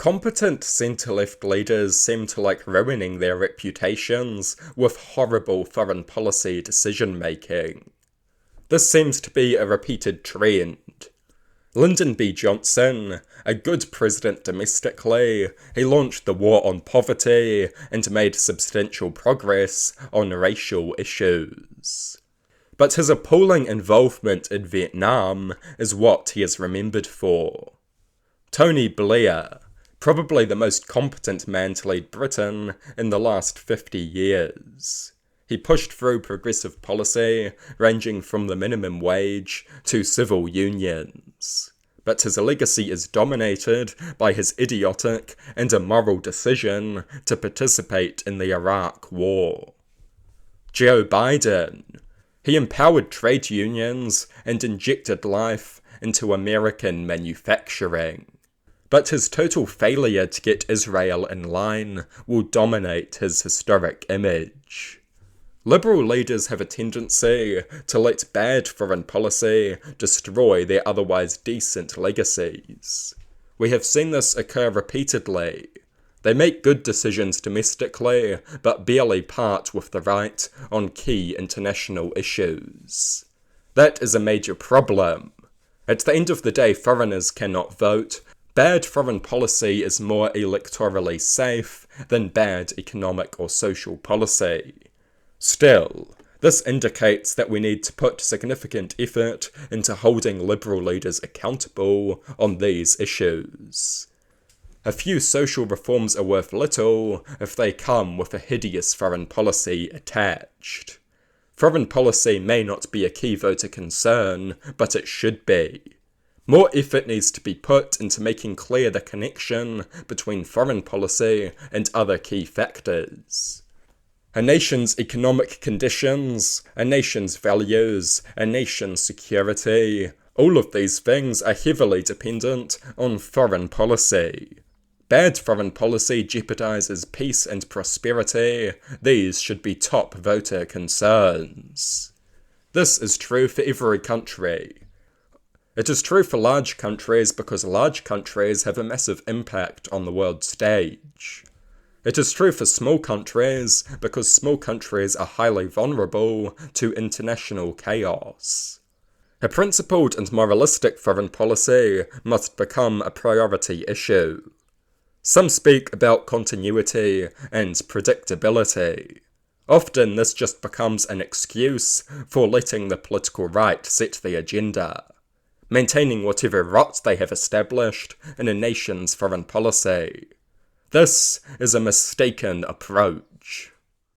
Competent centre-left leaders seem to like ruining their reputations with horrible foreign policy decision-making. This seems to be a repeated trend. Lyndon B. Johnson, a good president domestically, he launched the war on poverty and made substantial progress on racial issues. But his appalling involvement in Vietnam is what he is remembered for. Tony Blair, probably the most competent man to lead Britain in the last 50 years. He pushed through progressive policy, ranging from the minimum wage to civil unions. But his legacy is dominated by his idiotic and immoral decision to participate in the Iraq War. Joe Biden. He empowered trade unions and injected life into American manufacturing. But his total failure to get Israel in line will dominate his historic image. Liberal leaders have a tendency to let bad foreign policy destroy their otherwise decent legacies. We have seen this occur repeatedly. They make good decisions domestically, but barely part with the right on key international issues. That is a major problem. At the end of the day, foreigners cannot vote. Bad foreign policy is more electorally safe than bad economic or social policy. Still, this indicates that we need to put significant effort into holding Liberal leaders accountable on these issues. A few social reforms are worth little if they come with a hideous foreign policy attached. Foreign policy may not be a key voter concern, but it should be. More effort needs to be put into making clear the connection between foreign policy and other key factors. A nation's economic conditions, a nation's values, a nation's security, all of these things are heavily dependent on foreign policy. Bad foreign policy jeopardizes peace and prosperity. These should be top voter concerns. This is true for every country. It is true for large countries because large countries have a massive impact on the world stage. It is true for small countries because small countries are highly vulnerable to international chaos. A principled and moralistic foreign policy must become a priority issue. Some speak about continuity and predictability. Often this just becomes an excuse for letting the political right set the agenda, maintaining whatever rot they have established in a nation's foreign policy. This is a mistaken approach.